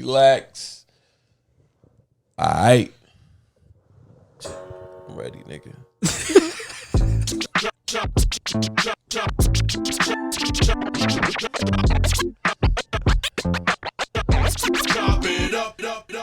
Relax. All right. I'm ready, nigga.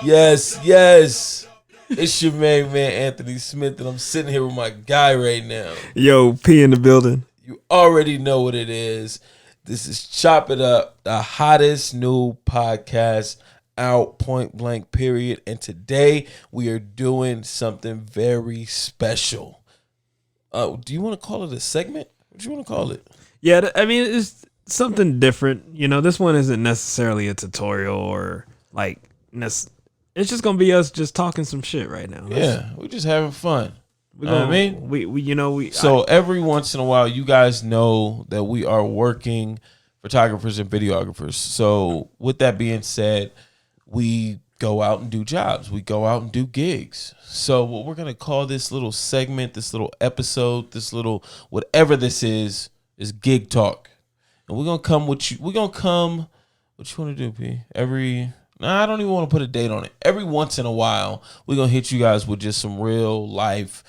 Yes. It's your main man, Anthony Smith, and I'm sitting here with my guy right now. Yo, P in the building. You already know what it is. This is Chop It Up, the hottest new podcast out, point blank, period. And today we are doing something very special. Do you want to call it a segment? What do you want to call it? Yeah, I mean, it's something different. You know, this one isn't necessarily a tutorial or like, it's just going to be us just talking some shit right now. We're just having fun. You know what I mean? So every once in a while, you guys know that we are working photographers and videographers. So with that being said, we go out and do jobs. We go out and do gigs. So what we're going to call this little segment, this little episode, this little whatever this is Gig Talk. And we're going to come with you. We're going to come, what you want to do, P? I don't even want to put a date on it. Every once in a while, we're going to hit you guys with just some real life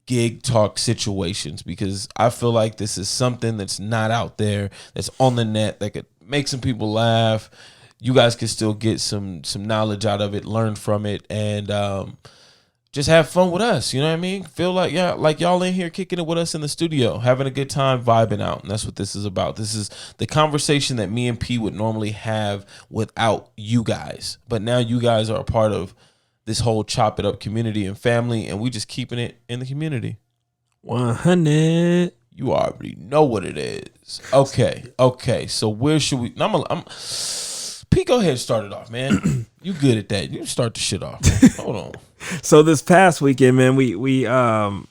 gig talk situations, because I feel like this is something that's not out there, that's on the net, that could make some people laugh. You guys can still get some knowledge out of it, learn from it, and just have fun with us. You know what I mean? Feel like y'all in here kicking it with us in the studio, having a good time, vibing out. And that's what this is about. This is the conversation that me and P would normally have without you guys. But now you guys are a part of this whole Chop It Up community and family, and we just keeping it in the community. 100. You already know what it is. Okay. So where should we? P, go ahead and start it off, man. You good at that. You start the shit off, man. Hold on. So this past weekend, man, we we're at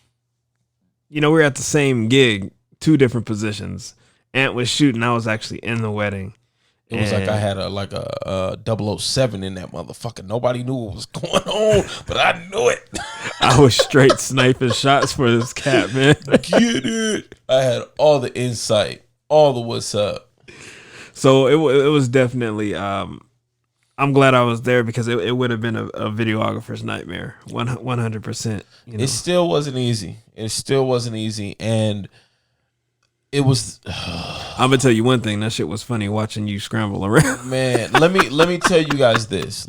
the same gig, two different positions. Ant was shooting. I was actually in the wedding. It was like I had a 007 in that motherfucker. Nobody knew what was going on, but I knew it. I was straight sniping shots for this cat, man. Get it? I had all the insight, all the what's up. So it was definitely. I'm glad I was there, because it would have been a videographer's nightmare. 100%. It still wasn't easy. And it was. I'm gonna tell you one thing. That shit was funny watching you scramble around. Man, let me tell you guys this.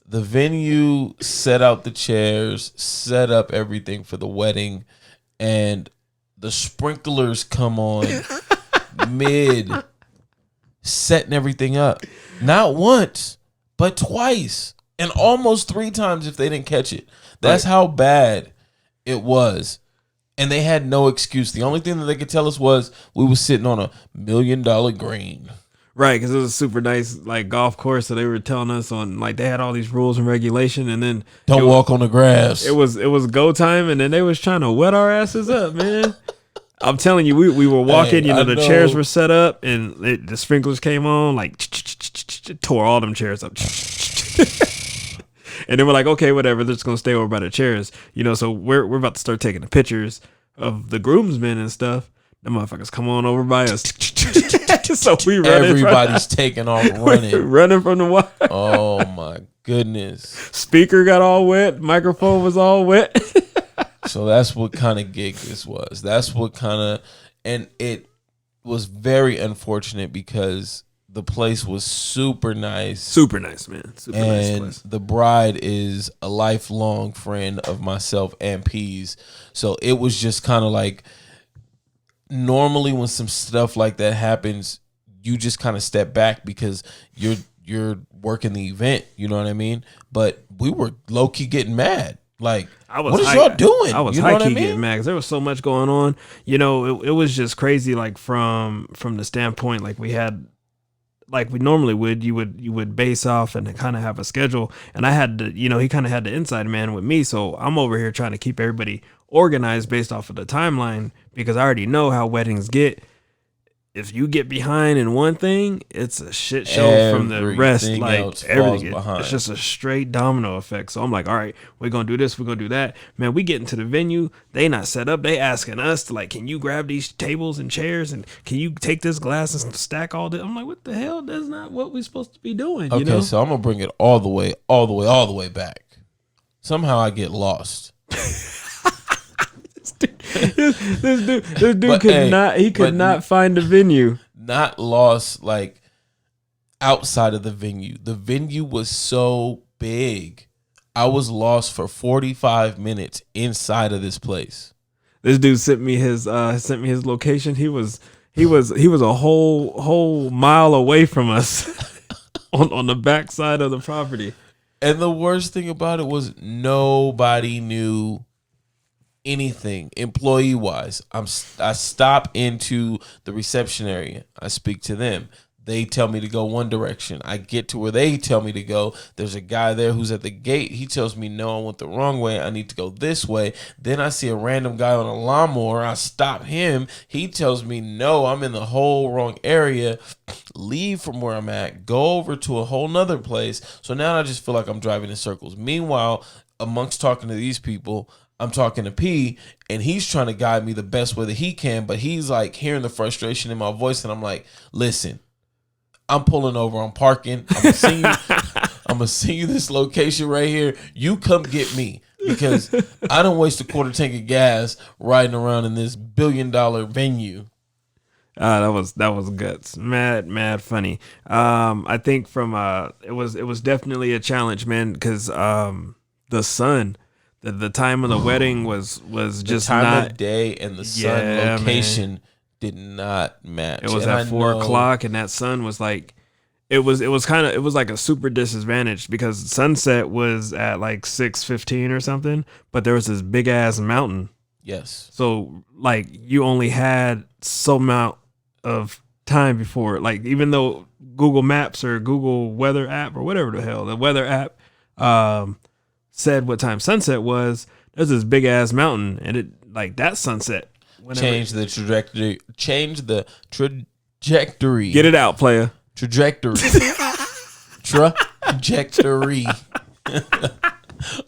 The venue set out the chairs, set up everything for the wedding, and the sprinklers come on mid setting everything up. Not once, but twice, and almost 3 times if they didn't catch it. That's how bad it was. And they had no excuse. The only thing that they could tell us was we were sitting on $1 million green. Right, because it was a super nice like golf course. So they were telling us on like they had all these rules and regulation, and then don't walk on the grass. It was go time, and then they was trying to wet our asses up, man. I'm telling you, we were walking. Hey, the chairs were set up, and the sprinklers came on, like tore all them chairs up. And then we're like, okay, whatever. They're just gonna stay over by the chairs, So we're about to start taking the pictures of the groomsmen and stuff. The motherfuckers come on over by us. So we running. Everybody's taking off running from the wire. Oh my goodness! Speaker got all wet. Microphone was all wet. So that's what kind of gig this was. And it was very unfortunate because the place was super nice. Super nice, man. And the bride is a lifelong friend of myself and P's. So it was just kind of like, normally when some stuff like that happens, you just kind of step back because you're working the event. You know what I mean? But we were low key getting mad. Like, what is y'all doing? I was high key getting mad because there was so much going on. It was just crazy. Like from the standpoint, like we had, like we normally would, you would base off and kind of have a schedule. And I had to, he kind of had the inside man with me. So I'm over here trying to keep everybody organized based off of the timeline, because I already know how weddings get. if you get behind in one thing, it's a shit show from the rest. Like everything, it's just a straight domino effect. So I'm like, all right, we're gonna do this, we're gonna do that. Man, we get into the venue, they not set up. They asking us to like, can you grab these tables and chairs and can you take this glass and stack all this? I'm like, what the hell? That's not what we're supposed to be doing. Okay, you know? So I'm gonna bring it all the way back. Somehow I get lost. This dude could not find a venue. Not lost like outside of the venue. The venue was so big. I was lost for 45 minutes inside of this place. This dude sent me his location. He was a whole mile away from us on the back side of the property. And the worst thing about it was nobody knew anything employee wise. I stop into the reception area. I speak to them. They tell me to go one direction. I get to where they tell me to go. There's a guy there who's at the gate. He tells me, no, I went the wrong way. I need to go this way. Then I see a random guy on a lawnmower. I stop him. He tells me, no, I'm in the whole wrong area. Leave from where I'm at. Go over to a whole nother place. So now I just feel like I'm driving in circles. Meanwhile, amongst talking to these people, I'm talking to P, and he's trying to guide me the best way that he can, but he's like hearing the frustration in my voice, and I'm like, listen, I'm pulling over, I'm parking, I'm gonna send you this location right here. You come get me, because I don't waste a quarter tank of gas riding around in this $1 billion venue. That was guts. Mad funny. I think from it was definitely a challenge, man, because the sun. The time of the wedding was just the time not of day, and the sun location did not match. It was at 4 o'clock, and that sun was like, it was like a super disadvantage because sunset was at like 6:15 or something, but there was this big ass mountain. Yes. So like you only had so amount of time before, like even though Google Maps or Google Weather app or whatever the hell the weather app said what time sunset was, there's this big ass mountain, and it like that sunset changed the trajectory. Get it out, player. Trajectory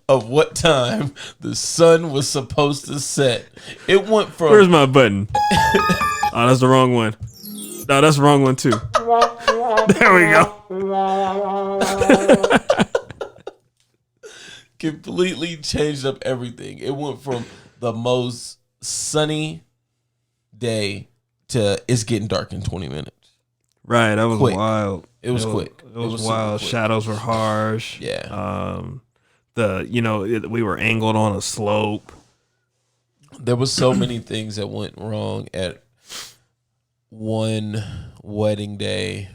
of what time the sun was supposed to set. It went from, where's my button? Oh, that's the wrong one. No, that's the wrong one too. There we go. Completely changed up everything. It went from the most sunny day to it's getting dark in 20 minutes. Right, that was quick. Wild. It was quick. It was wild. Shadows were harsh. Yeah. We were angled on a slope. There was so many things that went wrong at one wedding day.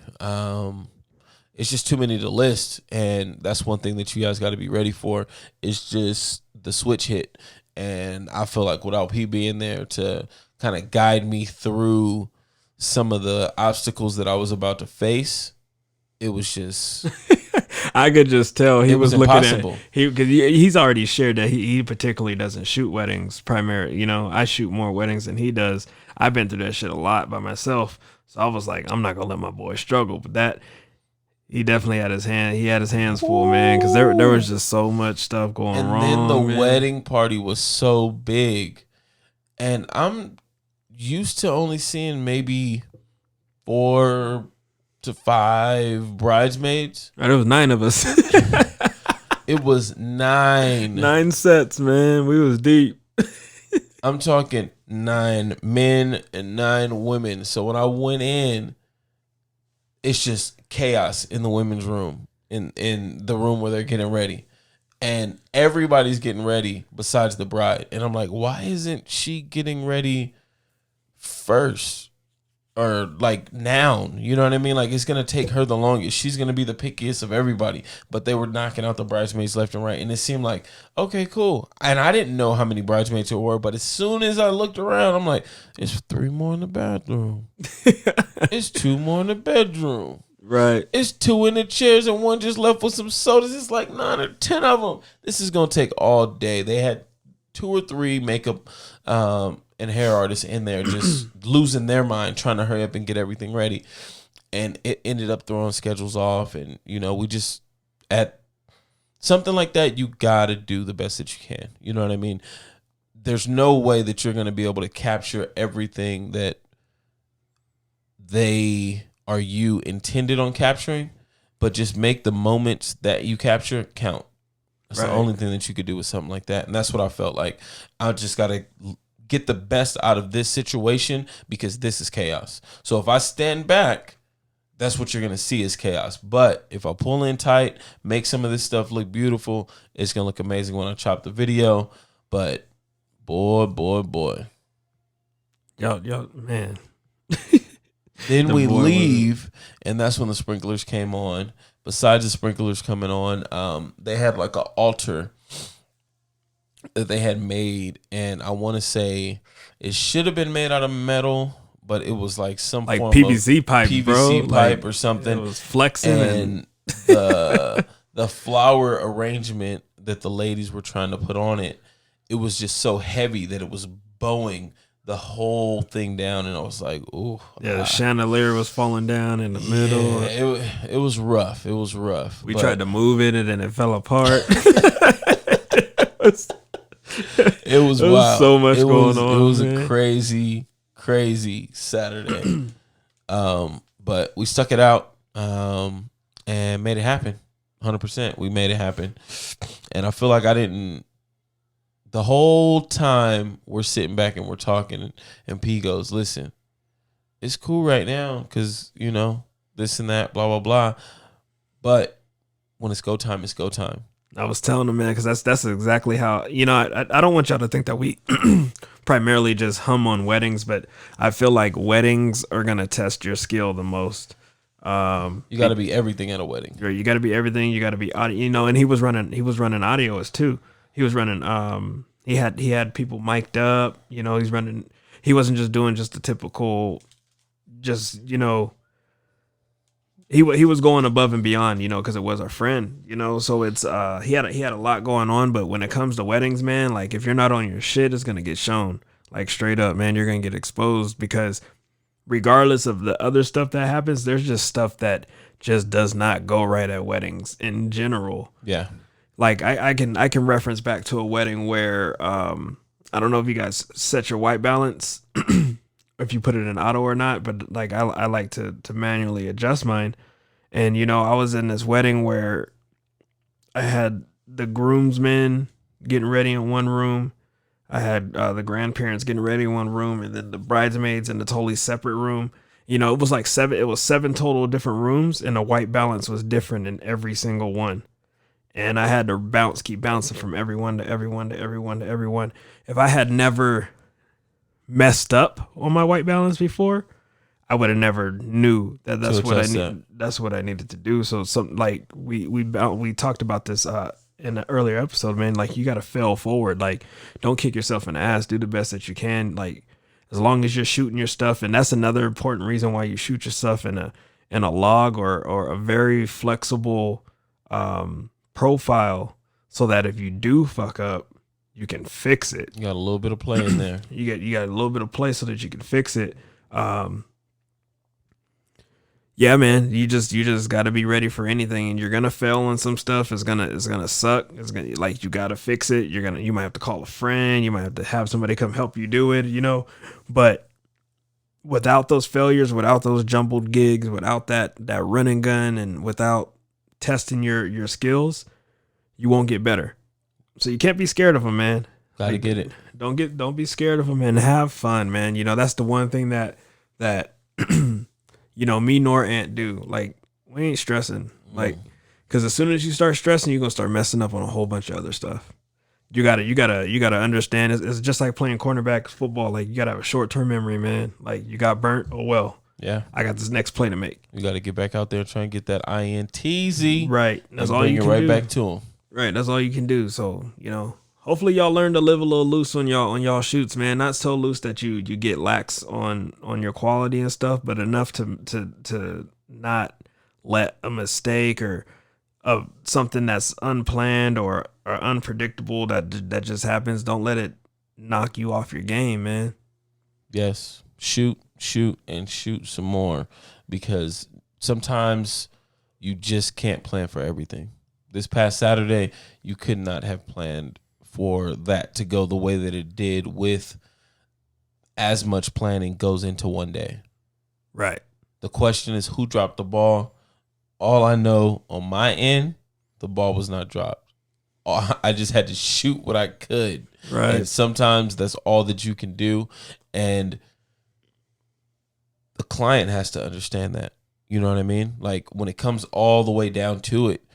It's just too many to list, and that's one thing that you guys got to be ready for. It's just the switch hit, and I feel like without P being there to kind of guide me through some of the obstacles that I was about to face, it was just I could just tell he was looking impossible. Because he's already shared that he particularly doesn't shoot weddings primarily. I shoot more weddings than he does. I've been through that shit a lot by myself, so I was like, I'm not gonna let my boy struggle. But that he definitely had his hands full, man, because there was just so much stuff going wrong. And then the wedding party was so big, and I'm used to only seeing maybe 4 to 5 bridesmaids. Right, it was 9 of us. It was 9. 9 sets, man. We was deep. I'm talking 9 men and 9 women. So when I went in, it's just chaos in the women's room, in the room where they're getting ready. And everybody's getting ready besides the bride. And I'm like, why isn't she getting ready first? Or like now, you know what I mean? Like it's going to take her the longest. She's going to be the pickiest of everybody. But they were knocking out the bridesmaids left and right. And it seemed like, okay, cool. And I didn't know how many bridesmaids there were. But as soon as I looked around, I'm like, it's 3 more in the bathroom. It's 2 more in the bedroom. Right. It's 2 in the chairs and 1 just left with some sodas. It's like 9 or 10 of them. This is going to take all day. They had 2 or 3 makeup and hair artists in there just losing their mind trying to hurry up and get everything ready. And it ended up throwing schedules off. And, we just, at something like that, you got to do the best that you can. You know what I mean? There's no way that you're going to be able to capture everything that you intended on capturing, but just make the moments that you capture count. That's the only thing that you could do with something like that. And that's what I felt like. I just got to get the best out of this situation because this is chaos. So if I stand back, that's what you're going to see is chaos. But if I pull in tight, make some of this stuff look beautiful, it's going to look amazing when I chop the video. But boy. Yo, man. Then we leave, and that's when the sprinklers came on. Besides the sprinklers coming on, they had like an altar that they had made, and I want to say it should have been made out of metal, but it was like some like form PVC of pipe, PVC pipe or something. It was flexing, and the flower arrangement that the ladies were trying to put on it, it was just so heavy that it was bowing the whole thing down, and I was like, "Ooh!" Yeah, the chandelier was falling down in the middle. It was rough. It was rough. We tried to move it, and then it fell apart. It was wild. So much going on. It was a crazy Saturday. But we stuck it out and made it happen. 100%. We made it happen, and I feel like I didn't. The whole time we're sitting back and we're talking, and P goes, "Listen, it's cool right now because, this and that, blah, blah, blah. But when it's go time, it's go time." I was telling him, man, because that's exactly how, I don't want y'all to think that we primarily just hum on weddings, but I feel like weddings are going to test your skill the most. You got to be everything at a wedding. You got to be everything. You got to be audio, and he was running audio as too. He was running, he had people mic'd up, he wasn't just doing just the typical, he was going above and beyond, because it was our friend, so it's, he had a lot going on, but when it comes to weddings, man, like if you're not on your shit, it's going to get shown, like straight up, man, you're going to get exposed because regardless of the other stuff that happens, there's just stuff that just does not go right at weddings in general. Yeah. Like I can reference back to a wedding where I don't know if you guys set your white balance, if you put it in auto or not, but like I like to manually adjust mine. And I was in this wedding where I had the groomsmen getting ready in one room, I had the grandparents getting ready in one room, and then the bridesmaids in a totally separate room. It was like 7 total different rooms, and the white balance was different in every single one. And I had to keep bouncing from everyone to everyone to everyone to everyone. If I had never messed up on my white balance before, I would have never knew that that's what I need. That's what I needed to do. So something like we talked about this in an earlier episode, man. Like you got to fail forward. Like don't kick yourself in the ass. Do the best that you can. Like as long as you're shooting your stuff, and that's another important reason why you shoot your stuff in a log or a very flexible profile, so that if you do fuck up, you can fix it. You got a little bit of play in there. you got a little bit of play so that you can fix it. Yeah, man, you just got to be ready for anything, and you're gonna fail on some stuff. It's gonna suck. It's gonna, like, you got to fix it. You might have to call a friend. You might have to have somebody come help you do it. But without those failures, without those jumbled gigs, without that run and gun, and without testing your skills, you won't get better. So you can't be scared of them, man. Gotta get it. Don't be scared of them, and have fun, man. That's the one thing that me nor Ant do. Like, we ain't stressing. Like, because as soon as you start stressing, you're gonna start messing up on a whole bunch of other stuff. You gotta understand. It's just like playing cornerback football. Like, you gotta have a short-term memory, man. Like, you got burnt. Oh well. Yeah. I got this next play to make. You got to get back out there and try and get that INTZ. Right. That's all you can do. Bring it right back to them. Right. That's all you can do. So, hopefully y'all learn to live a little loose on y'all shoots, man. Not so loose that you get lax on your quality and stuff, but enough to not let a mistake or of something that's unplanned or unpredictable that just happens, don't let it knock you off your game, man. Yes. Shoot, and shoot some more, because sometimes you just can't plan for everything. This past Saturday, you could not have planned for that to go the way that it did, with as much planning goes into one day. Right. The question is, who dropped the ball? All I know on my end, the ball was not dropped. I just had to shoot what I could. Right. And sometimes that's all that you can do. And the client has to understand that. You know what I mean? Like, when it comes all the way down to it,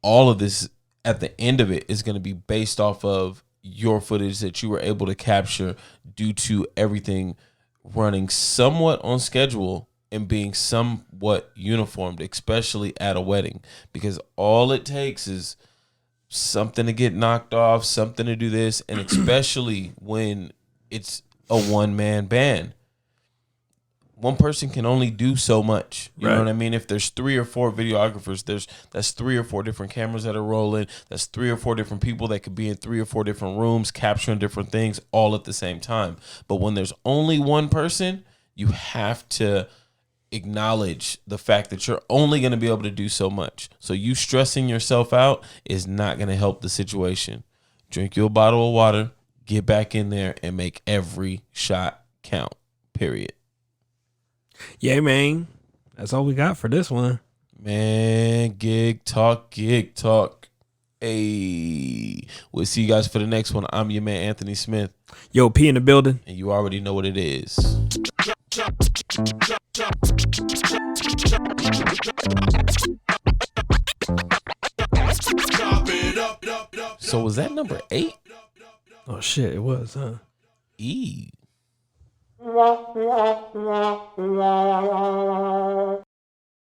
all of this at the end of it is going to be based off of your footage that you were able to capture due to everything running somewhat on schedule and being somewhat uniformed, especially at a wedding, because all it takes is something to get knocked off, something to do this, and especially when it's a one-man band. One person can only do so much. You know what I mean? If there's 3 or 4 videographers, that's 3 or 4 different cameras that are rolling. That's 3 or 4 different people that could be in 3 or 4 different rooms capturing different things all at the same time. But when there's only one person, you have to acknowledge the fact that you're only going to be able to do so much. So you stressing yourself out is not going to help the situation. Drink you a bottle of water, get back in there, and make every shot count, period. Yeah, man. That's all we got for this one. Man, gig talk. Hey, we'll see you guys for the next one. I'm your man, Anthony Smith. Yo, P in the building. And you already know what it is. So was that number 8? Oh, shit, it was, huh? E.